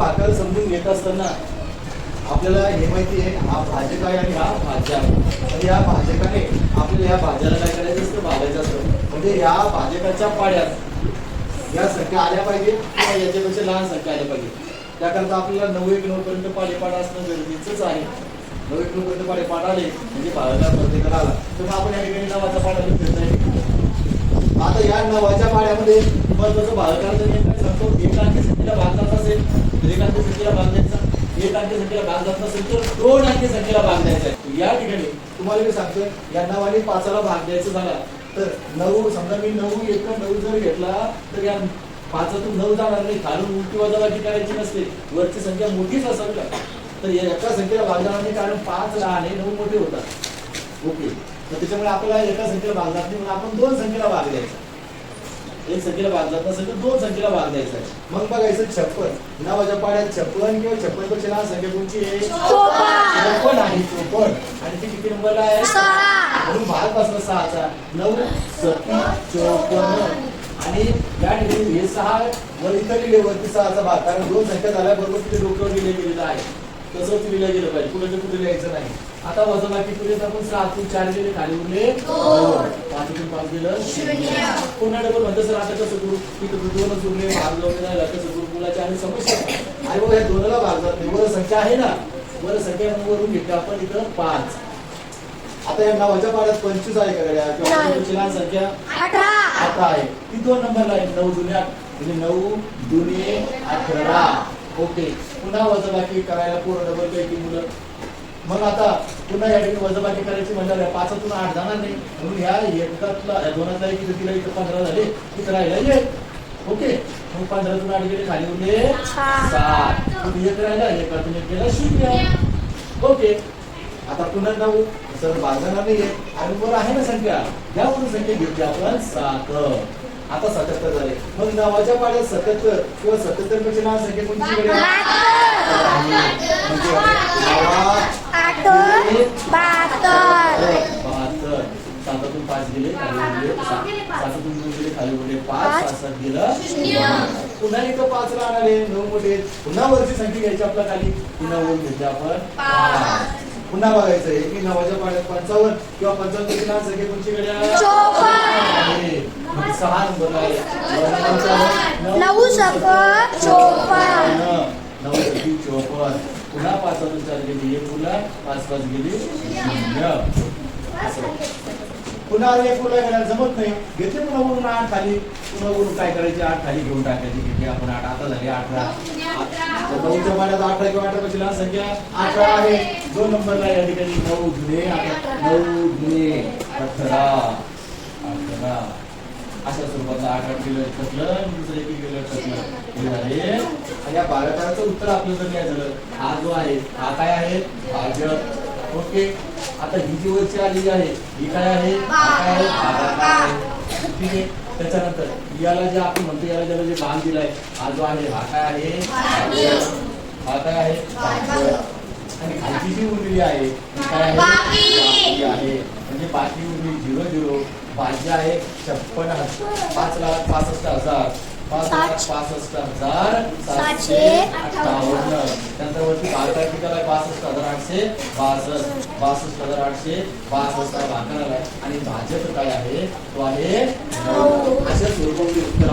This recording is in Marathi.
भाकर समजून घेत असताना आपल्याला हे माहिती आहे, हा भाजक आहे आणि हा भाज्या आहे. आणि या भाजकाने आपल्याला या भाज्याला काय करायचं असतं, भाजायचं असतं. म्हणजे या भाजकाच्या पाड्यात या संख्या आल्या पाहिजे किंवा याच्यापेक्षा लहान संख्या आल्या पाहिजे. त्याकरता आपल्याला 9 पर्यंत पाडेपाडा असणं गरजेचंच आहे. 9 पर्यंत पाडेपाड आले म्हणजे भागाकार प्रत्येकाला आला तर मग आपण या ठिकाणी नावाचा पाडा फिरता येईल. आता या नावाच्या पाड्यामध्ये महत्वाचं भागाकार जर काय सांगतो, एक अंकी संख्येला भाग जात असेल तर एक अंकी संख्येला भाग द्यायचा, एक अंकी संख्येला भाग जात नसेल तर 2 अंकी संख्येला भाग द्यायचा आहे. या ठिकाणी तुम्हाला मी सांगतोय, या नावाने 5ला भाग द्यायचा झाला तर 9, समजा मी 9 1 9 जर घेतला तर या 5तून 9 जाणार नाही, खालून उलटी वजाबाकी करायची नसते, वरची संख्या मोठीच असावी का, तर एका संख्येला भाग जाणार नाही, कारण 5 लहान आहे 9 मोठे होतात. ओके, तर त्याच्यामुळे आपल्याला एका संख्येला भाग जात नाही म्हणून आपण 2 संख्येला भाग द्यायचा. एक संख्येला भाग जात नसेल तर 2 संख्येला भाग द्यायचा आहे. मग बघायचं 56 नावाच्या पाड्यात 56 किंवा 56 पेक्षा लहान संख्या कोणची आहे, 54 आहे. 54 आणि ती किती नंबरला आहे, 6 म्हणून भाग बसला 6चा. 9 7 54 आणि या ठिकाणी हे 6 वर इथं लिहिले वरती 6चा भाग, कारण 2 संख्या झाल्याबरोबर तिथे डोक्यावर लिहिलेलं आहे, तसंच लिहिलं गेलं पाहिजे, कुठे कुठे लिहायचं नाही. आता वजाबाकी केले तर आपण 7तून 4 गेले, खाली उरले 2, 5तून 5 गेलं 0. पुन्हा डबल म्हणतो सर आता कसं करू, तिथं 2च उरले, भाग जाऊन राहिला कसं करू, मुलाची आणि समस्या आणि बघा या 2ला भाग जात नाही, वर संख्या आहे ना, वर संख्या वरून घेतली आपण इथं 5. आता या नावाच्या पाड्यात 25 आहे का गड्या, किंवा लहान संख्या 18 आहे, ती 2 नंबरला आहे. 9 दुने 8 म्हणजे 9 दुने 18. ओके, पुन्हा वजाबाकी करायला पूर्ण डबल पैकी मुलं. मग आता पुन्हा या ठिकाणी वजाबाकी करायची म्हणल्यावर 5तून 8 जाणार नाही, म्हणून ह्या एकातला 2तला एक इथं तिला इथं 15 झाले, तिथं राहिला 1. ओके, मग 15तून 8 गेले, खाली उरले 7, एक राहिला, एकातून 1 गेला 0. ओके, आता पुन्हा 9 सर भाग जाणार नाहीये आणि वर आहे ना संख्या, यावरून संख्या घेतली आपण 7. आता 77 झाले. मग नावाच्या पाड्यात 77 किंवा 77 पेक्षा लहान संख्या कोणती म्हणजे 72. 7तून 5 गेले, खाली उरले 7तून 2 गेले, खाली उरले 5, 7 गेलं 0. पुन्हा इथं 5 ला आणाले, 9 मोठे, पुन्हा वरची संख्या घ्यायची आपल्या खाली, पुन्हा वर घेतली आपण 5. पुन्हा बघायचं आहे की नावाच्या पाड्यात 55 किंवा 55 पेक्षा लहान संख्या कोणची गड्या, 6 नंबरला आहे. 9 54. 9 54. पुन्हा 5तून 4 गेली, एक पुन्हा 5 5 गेली 0. पुन्हा एक पुन्हा घ्यायला जमत नाही, घेतले पुन्हा वरून 8 खाली, पुन्हा वरून काय करायचे 8 खाली घेऊन टाकायची, घेतली आपण 8, आता झाली 18. 9च्या पाड्यात 18 किंवा 18 पेक्षा लहान संख्या 18 आहे, 2 नंबरला या ठिकाणी 9 दुने 18. अशा स्वरूपातलं 8 गेलं टकलं आणि दुसरं 1 गेलं टकलं, हे झाले. आणि या भागाकाराचं उत्तर आपलं जर काय झालं, हा जो आहे हा काय आहे, भाजक. ओके, आता ही जी वरची आलेली आहे ही काय आहे, काय आहे, भागाकार आहे. ठीक आहे, त्याच्यानंतर याला जे आपण म्हणतो, याला ज्याला जे भाग दिलाय हा जो आहे हा काय आहे, हा काय आहे, आणि खालची जी उरलेली आहे ती काय आहे, बाकी आहे. म्हणजे बाकी उरली 0 0. भाज्य आहे 56, 5,65,000, 5,65,758. त्यानंतर वरती भागाकार किती आलाय, 62,862, 62,862 भागाकार आलाय आणि भाजप काय आहे, तो आहे 9. अशा स्वरूपामध्ये उत्तर